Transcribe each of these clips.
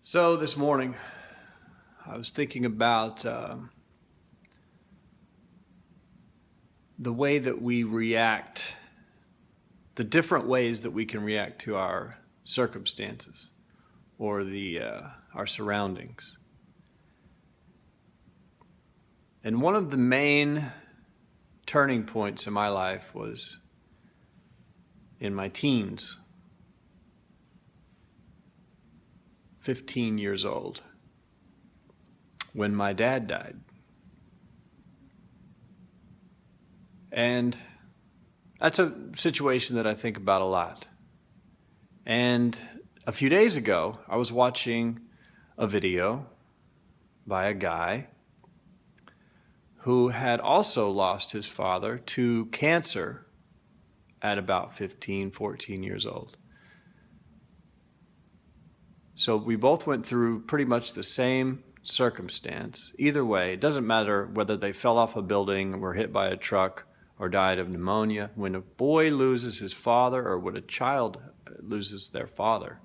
So this morning, I was thinking about the way that we react, the different ways that we can react to our circumstances or our surroundings. And one of the main turning points in my life was in my teens. 15 years old, when my dad died. And that's a situation that I think about a lot. And a few days ago, I was watching a video by a guy who had also lost his father to cancer at about 15, 14 years old. So we both went through pretty much the same circumstance. Either way, it doesn't matter whether they fell off a building, were hit by a truck, or died of pneumonia. When a boy loses his father, or when a child loses their father,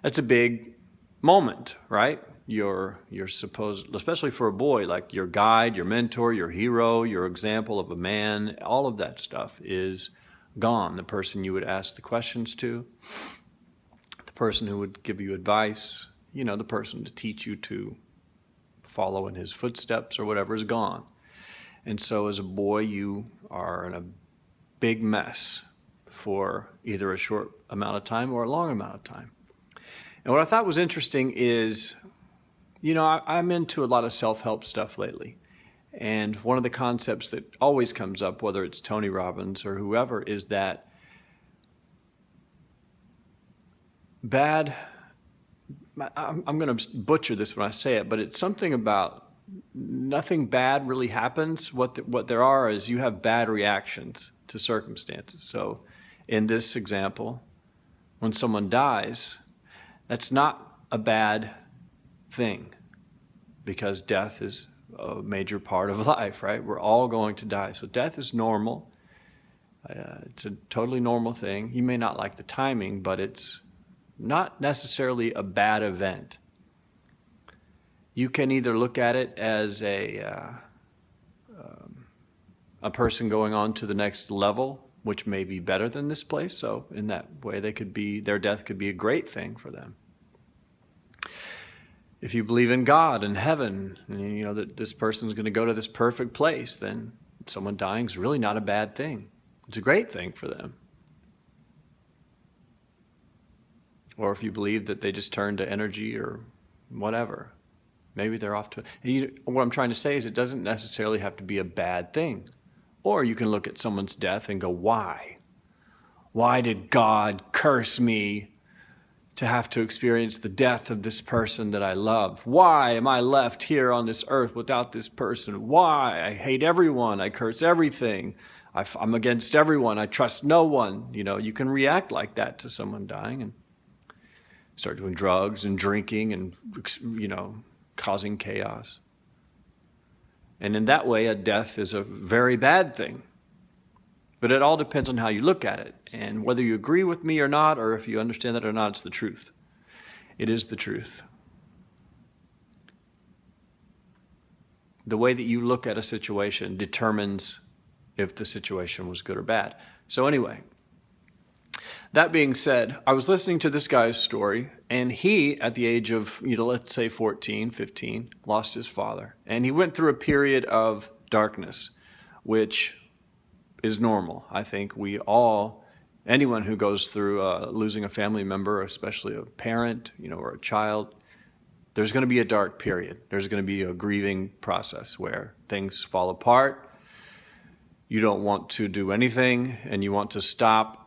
that's a big moment, right? You're supposed, especially for a boy, like your guide, your mentor, your hero, your example of a man, all of that stuff is gone. The person you would ask the questions to, person who would give you advice, the person to teach you to follow in his footsteps or whatever is gone. And so as a boy, you are in a big mess for either a short amount of time or a long amount of time. And what I thought was interesting is, I'm into a lot of self-help stuff lately. And one of the concepts that always comes up, whether it's Tony Robbins or whoever, is that I'm going to butcher this when I say it, but it's something about nothing bad really happens. What there are is you have bad reactions to circumstances. So in this example, when someone dies, that's not a bad thing because death is a major part of life, right? We're all going to die. So death is normal. It's a totally normal thing. You may not like the timing, but it's not necessarily a bad event. You can either look at it as a person going on to the next level, which may be better than this place. So in that way, their death could be a great thing for them. If you believe in God and heaven, and that this person's going to go to this perfect place, then someone dying is really not a bad thing. It's a great thing for them. Or if you believe that they just turn to energy or whatever, maybe they're off to... What I'm trying to say is it doesn't necessarily have to be a bad thing. Or you can look at someone's death and go, why? Why did God curse me to have to experience the death of this person that I love? Why am I left here on this earth without this person? Why? I hate everyone. I curse everything. I'm against everyone. I trust no one. You can react like that to someone dying and start doing drugs and drinking and, causing chaos. And in that way, a death is a very bad thing. But it all depends on how you look at it. And whether you agree with me or not, or if you understand that or not, it's the truth. It is the truth. The way that you look at a situation determines if the situation was good or bad. So anyway, that being said, I was listening to this guy's story, and he, at the age of, let's say 14, 15, lost his father. And he went through a period of darkness, which is normal. I think anyone who goes through losing a family member, especially a parent, or a child, there's going to be a dark period. There's going to be a grieving process where things fall apart. You don't want to do anything, and you want to stop.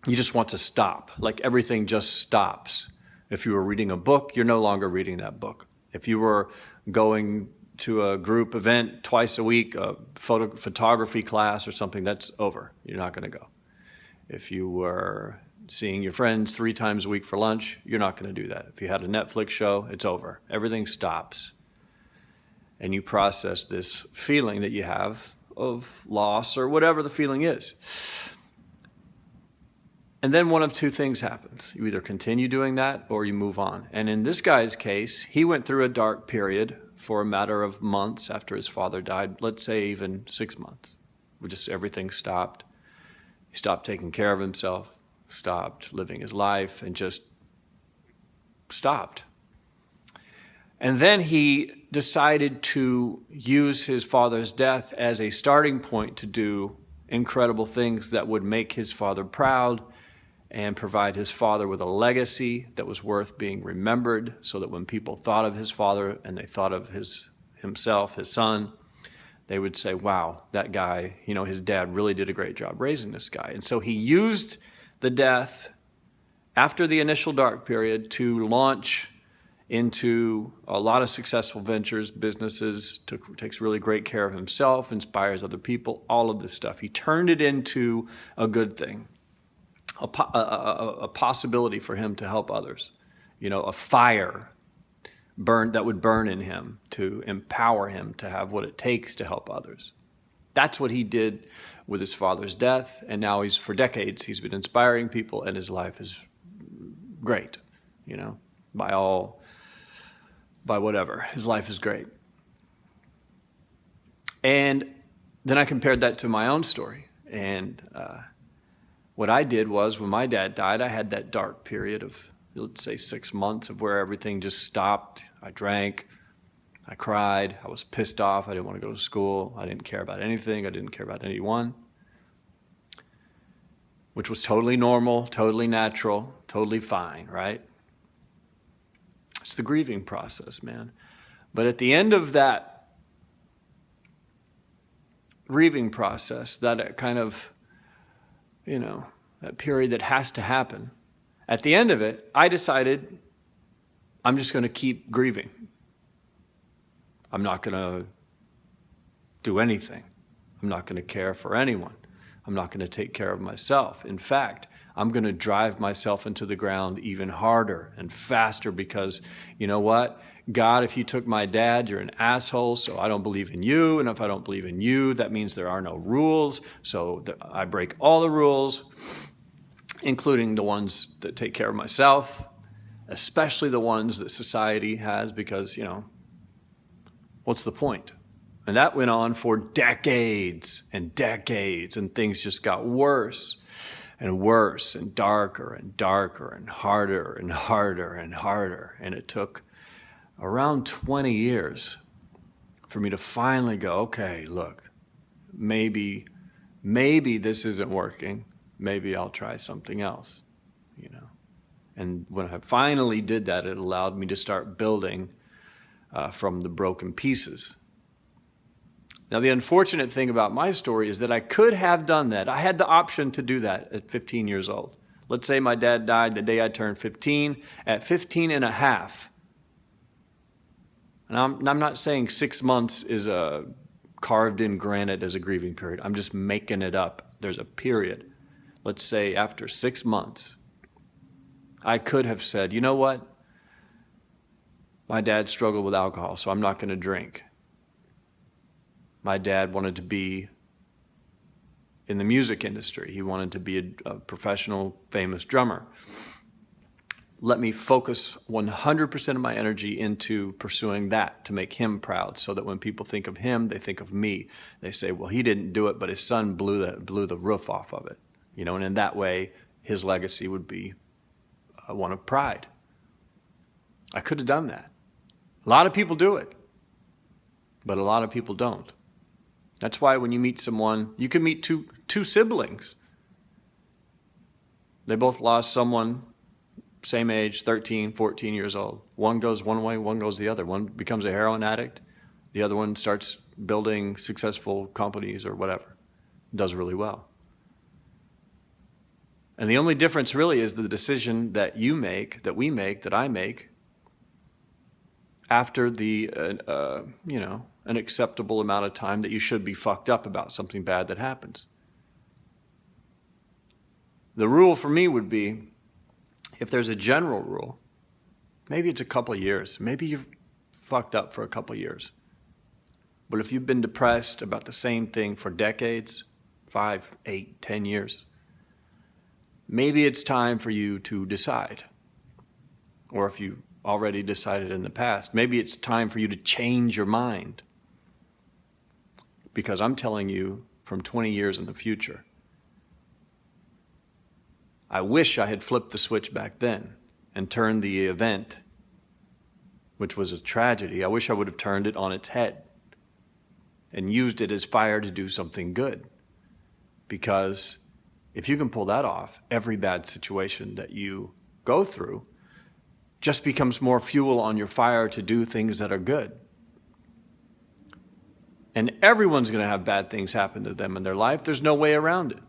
You just want to stop, like everything just stops. If you were reading a book, you're no longer reading that book. If you were going to a group event twice a week, a photography class or something, that's over. You're not going to go. If you were seeing your friends 3 times a week for lunch, you're not going to do that. If you had a Netflix show, it's over. Everything stops. And you process this feeling that you have of loss or whatever the feeling is. And then one of two things happens. You either continue doing that or you move on. And in this guy's case, he went through a dark period for a matter of months after his father died, let's say even 6 months. Just everything stopped. He stopped taking care of himself, stopped living his life, and just stopped. And then he decided to use his father's death as a starting point to do incredible things that would make his father proud and provide his father with a legacy that was worth being remembered, so that when people thought of his father and they thought of himself, his son, they would say, wow, that guy, his dad really did a great job raising this guy. And so he used the death after the initial dark period to launch into a lot of successful ventures, businesses, takes really great care of himself, inspires other people, all of this stuff. He turned it into a good thing, a possibility for him to help others, a fire that would burn in him to empower him to have what it takes to help others. That's what he did with his father's death, and now for decades, he's been inspiring people, and his life is great, by whatever. His life is great. And then I compared that to my own story. And what I did was, when my dad died, I had that dark period of, let's say, 6 months of where everything just stopped. I drank, I cried, I was pissed off, I didn't want to go to school, I didn't care about anything, I didn't care about anyone, which was totally normal, totally natural, totally fine, right? It's the grieving process, man. But at the end of that grieving process, that kind of, that period that has to happen, at the end of it, I decided I'm just going to keep grieving. I'm not going to do anything. I'm not going to care for anyone. I'm not going to take care of myself. In fact, I'm going to drive myself into the ground even harder and faster because, you know what? God, if you took my dad, you're an asshole, so I don't believe in you. And if I don't believe in you, that means there are no rules. So I break all the rules, including the ones that take care of myself, especially the ones that society has, because, what's the point? And that went on for decades and decades, and things just got worse and worse and darker and darker and harder and harder and harder. And it took around 20 years for me to finally go, okay, look, maybe this isn't working. Maybe I'll try something else, And when I finally did that, it allowed me to start building from the broken pieces. Now, the unfortunate thing about my story is that I could have done that. I had the option to do that at 15 years old. Let's say my dad died the day I turned 15. At 15 and a half, and I'm not saying 6 months is carved in granite as a grieving period. I'm just making it up. There's a period. Let's say after 6 months, I could have said, you know what? My dad struggled with alcohol, so I'm not going to drink. My dad wanted to be in the music industry. He wanted to be a professional, famous drummer. Let me focus 100% of my energy into pursuing that to make him proud, so that when people think of him, they think of me. They say, well, he didn't do it, but his son blew the roof off of it. And in that way, his legacy would be one of pride. I could have done that. A lot of people do it, but a lot of people don't. That's why when you meet someone, you can meet two siblings. They both lost someone, same age, 13, 14 years old. One goes one way, one goes the other. One becomes a heroin addict. The other one starts building successful companies or whatever. Does really well. And the only difference really is the decision that you make, that we make, that I make, after an acceptable amount of time that you should be fucked up about something bad that happens. The rule for me would be, if there's a general rule, maybe it's a couple of years. Maybe you've fucked up for a couple of years. But if you've been depressed about the same thing for decades, 5, 8, 10 years, maybe it's time for you to decide. Or if you already decided in the past, maybe it's time for you to change your mind. Because I'm telling you from 20 years in the future, I wish I had flipped the switch back then and turned the event, which was a tragedy. I wish I would have turned it on its head and used it as fire to do something good. Because if you can pull that off, every bad situation that you go through just becomes more fuel on your fire to do things that are good. And everyone's going to have bad things happen to them in their life. There's no way around it.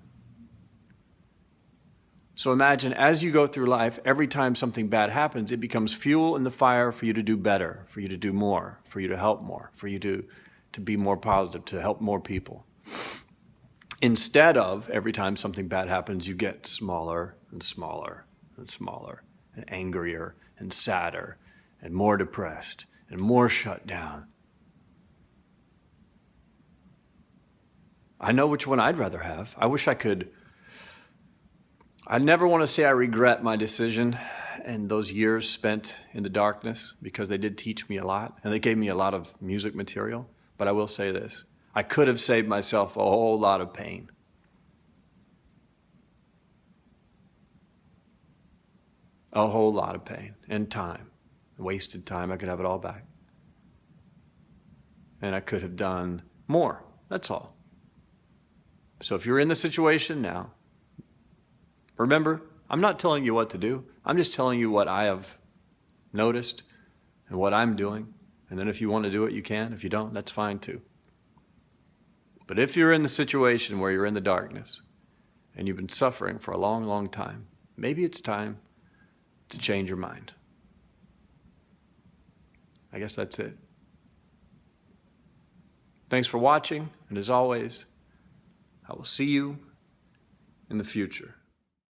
So imagine as you go through life, every time something bad happens, it becomes fuel in the fire for you to do better, for you to do more, for you to help more, for you to be more positive, to help more people. Instead of every time something bad happens, you get smaller and smaller and smaller and angrier and sadder and more depressed and more shut down. I know which one I'd rather have. I wish I could. I never want to say I regret my decision and those years spent in the darkness, because they did teach me a lot and they gave me a lot of music material. But I will say this, I could have saved myself a whole lot of pain. A whole lot of pain and time, wasted time. I could have it all back. And I could have done more, that's all. So if you're in the situation now, remember, I'm not telling you what to do. I'm just telling you what I have noticed and what I'm doing. And then if you want to do it, you can. If you don't, that's fine too. But if you're in the situation where you're in the darkness and you've been suffering for a long, long time, maybe it's time to change your mind. I guess that's it. Thanks for watching. And as always, I will see you in the future.